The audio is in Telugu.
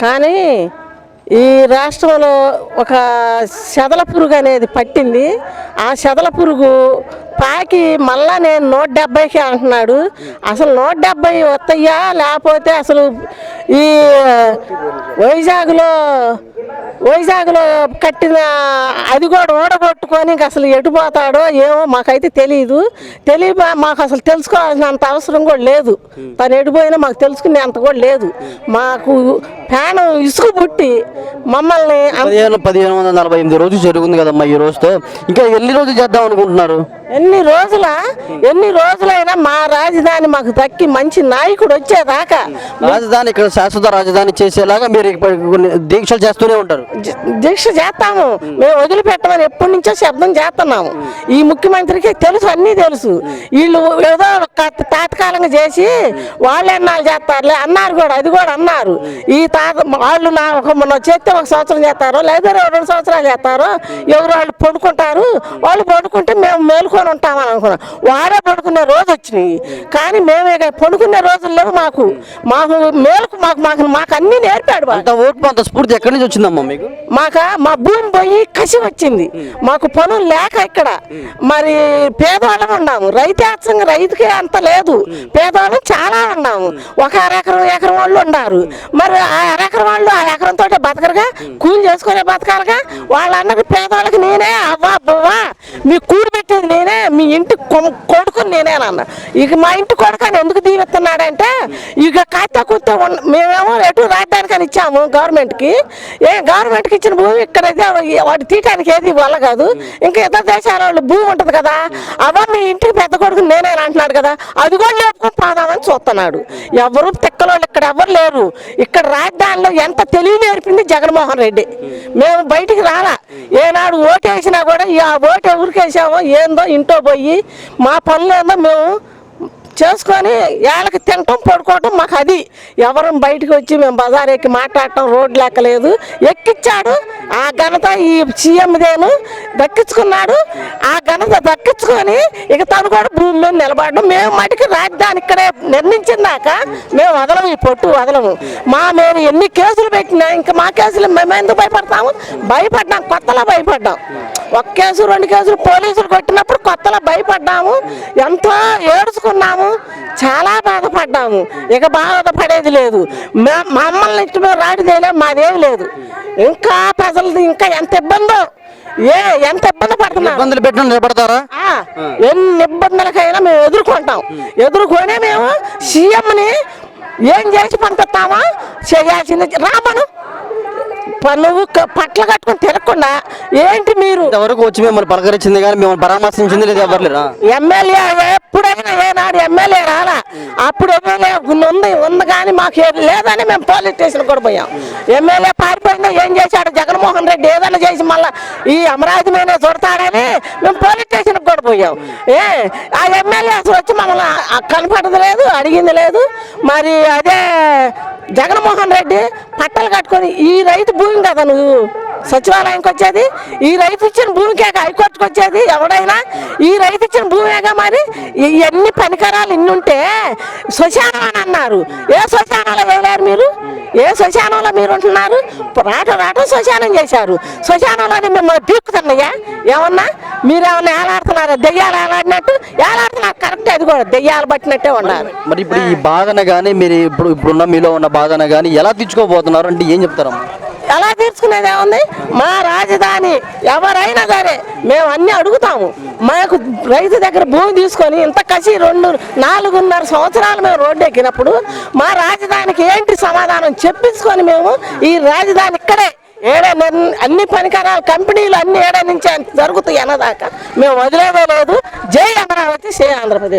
కానీ ఈ రాష్ట్రంలో ఒక చెదల పురుగు అనేది పట్టింది. ఆ చెదల పురుగు పాకి మళ్ళా నేను 170కి అంటున్నాడు. అసలు 170 వస్తాయా లేకపోతే అసలు ఈ వైజాగ్లో కట్టిన అది కూడా ఓడగొట్టుకొని అసలు ఎటుపోతాడో ఏమో మాకైతే తెలియదు. మాకు అసలు తెలుసుకోవాల్సినంత అవసరం కూడా లేదు. తను ఎడిపోయినా మాకు తెలుసుకునే అంత కూడా లేదు. మాకు ప్రాణం ఇసుకు పుట్టి మమ్మల్ని 1548 రోజులు జరుగుతుంది కదమ్మా. ఈ రోజుతో ఇంకా ఎన్ని రోజులు చేద్దాం అనుకుంటున్నారు? ఎన్ని రోజులైనా మా రాజధాని మాకు దక్కి మంచి నాయకుడు వచ్చేదాకా రాజధాని ఇక్కడ శాశ్వత రాజధాని చేసేలాగా మీరు దీక్షలు చేస్తూనే ఉంటారు. దీక్ష చేస్తాము. మేము వదిలిపెట్టమని ఎప్పటి నుంచో శబ్దం చేస్తున్నాము. ఈ ముఖ్యమంత్రికి తెలుసు, అన్నీ తెలుసు. వీళ్ళు ఏదో తాత్కాలంగా చేసి వాళ్ళు ఎన్నాళ్ళు చేస్తారులే అన్నారు కూడా. అది కూడా అన్నారు. వాళ్ళు మొన్న చేస్తే 1 సంవత్సరం చేస్తారో లేదా 2 సంవత్సరాలు చేస్తారో ఎవరు వాళ్ళు పడుకుంటారు. వాళ్ళు పడుకుంటే మేము మేలుకొని ఉంటామని అనుకున్నాం. వాడే పడుకునే రోజు వచ్చినాయి. కానీ మేమే పడుకునే రోజుల్లో మాకు అన్ని నేర్పాడు. అంత స్ఫూర్తి ఎక్కడి నుంచి వచ్చిందమ్మా మీకు? మా భూమి పోయి కసి వచ్చింది. మాకు పనులు లేక ఇక్కడ మరి పేదవాళ్ళం ఉన్నాము. రైతుకి అంత లేదు. పేదవాళ్ళం చాలా ఉన్నాము. ఒక ఎకరం వాళ్ళు ఉన్నారు. మరి ఆ ఎకరం వాళ్ళు ఆ ఎకరంతో బతకరుగా, కూలి చేసుకునే బతకాలిగా. వాళ్ళందరికీ పేదవాళ్ళకి నేనే అవ్వా బువ్వా మీ కూడి పెట్టేది నేనే, మీ ఇంటి కొడుకుని నేనేనన్నా. ఇక మా ఇంటి కొడుకుని ఎందుకు దీవిస్తున్నాడంటే ఇక కాస్త కూర్చో మేమేమో ఎటు రాజధానికని ఇచ్చాము గవర్నమెంట్కి. గవర్నమెంట్కి ఇచ్చిన భూమి ఇక్కడైతే వాటి తీయటానికి ఏది వల్ల కాదు. ఇంకా ఇతర దేశాల వాళ్ళు భూమి ఉంటుంది కదా, అవ్వ మీ ఇంటికి పెద్ద కొడుకు నేనే అంటున్నాడు కదా, అది కూడా లేపుకొని పోదామని చూస్తున్నాడు. ఎవరు తిక్కలోళ్ళు ఇక్కడ ఎవరు లేరు. ఇక్కడ రాజధానిలో ఎంత తెలివి నేర్పింది జగన్మోహన్ రెడ్డి. మేము బయటికి రాలా. ఏనాడు ఓటేసినా కూడా ఆ ఓటు ఎవరికేసామో ఏందో ఇంట్లో పోయి మా పనులు ఏందో మేము చేసుకొని ఏళ్ళకి తినటం పడుకోవటం మాకు అది. ఎవరు బయటకు వచ్చి మేము బజార్ ఎక్కి మాట్లాడటం రోడ్లు ఎక్కలేదు. ఎక్కిచ్చాడు. ఆ ఘనత ఈ సీఎందేను దక్కించుకున్నాడు. ఆ ఘనత దక్కించుకొని ఇక తను కూడా భూమి మీద నిలబడడం. మేము మటుకు రాజధాని ఇక్కడే నిర్ణయించిందాక మేము వదలము, ఈ పొట్టు వదలము. మేము ఎన్ని కేసులు పెట్టినా ఇంకా మా కేసులు మేము ఎందుకు భయపడ్డాం. కొత్తలో భయపడ్డాం. 1 కేసు 2 కేసులు పోలీసులు కొట్టినప్పుడు కొత్తలో భయపడ్డాము. ఎంతో ఏడుచుకున్నాము. చాలా బాధపడ్డాము. ఇక బాధపడేది లేదు. మమ్మల్ని ఇష్టం రాడిదేలే మాదేమి లేదు. ఇంకా ప్రజలది ఇంకా ఎంత ఇబ్బందో ఎంత ఇబ్బంది పడుతున్నారు. ఎన్ని ఇబ్బందులకైనా మేము ఎదుర్కొనే మేము సీఎంని ఏం చేసి పంపిస్తామా చేయాల్సింది రామను. నువ్వు పట్ల కట్టుకుని తిరగకుండా ఏంటి మీరు ఎవరికి వచ్చి మిమ్మల్ని పలకరించింది కానీ మిమ్మల్ని పరామర్శించింది లేదు ఎవరు లేరా? ఎమ్మెల్యే ఎప్పుడైనా ఏనాడు ఎమ్మెల్యే రాలా. అప్పుడు ఎమ్మెల్యే ఉంది కానీ మాకు లేదని మేము పోలీస్ స్టేషన్ కూడా పోయాం. ఎమ్మెల్యే పారిపోయిందా ఏం చేశాడు జగన్మోహన్ రెడ్డి ఏదైనా చేసి మళ్ళీ ఈ అమరావతి మీద చూడతాడని మేము పోలీస్ స్టేషన్కి కూడా పోయాం. ఆ ఎమ్మెల్యే అసలు వచ్చి మమ్మల్ని కనపడదు లేదు, అడిగింది లేదు. మరి అదే జగన్మోహన్ రెడ్డి పట్టలు కట్టుకొని ఈ రైతు భూమి కదా నువ్వు సచివాలయంకి వచ్చేది, ఈ రైతు ఇచ్చిన భూమికే హైకోర్టుకు వచ్చేది ఎవడైనా, ఈ రైతు ఇచ్చిన భూమిగా. మరి ఎన్ని పనికరాలు ఇన్ని ఉంటే శ్మశానం అని అన్నారు. ఏ శ్మశానంలో వెళ్ళారు మీరు? ఏ శ్మశానంలో మీరు ఉంటున్నారు? రాట శ్మశానం చేశారు. శ్మశానంలోనే మిమ్మల్ని పీక్కుతున్నాయా? ఏమన్నా మీరేమన్నా ఏలాడుతున్నారా? దెయ్యాలు ఏలాడినట్టు ఏలాడుతున్నారు. కరెక్ట్, అది కూడా దెయ్యాలు పట్టినట్టే ఉన్నారు. మరి ఇప్పుడు ఈ బాధన కానీ మీరు ఇప్పుడున్న మీలో ఉన్న బాధన కానీ ఎలా తీర్చుకోబోతున్నారు అంటే ఏం చెప్తారమ్మా? ఎలా తీర్చుకునేది ఏముంది? మా రాజధాని ఎవరైనా సరే మేము అన్నీ అడుగుతాము. మాకు రైతు దగ్గర భూమి తీసుకొని ఇంత కసి 4.5 సంవత్సరాలు మేము రోడ్డు ఎక్కినప్పుడు మా రాజధానికి ఏంటి సమాధానం చెప్పించుకొని మేము ఈ రాజధాని ఇక్కడే అన్ని పనికరాలు కంపెనీలు అన్ని ఏడా నుంచి జరుగుతాయి అన్నదాకా మేము వదిలేదే లేదు. జై అమరావతి, జై ఆంధ్రప్రదేశ్.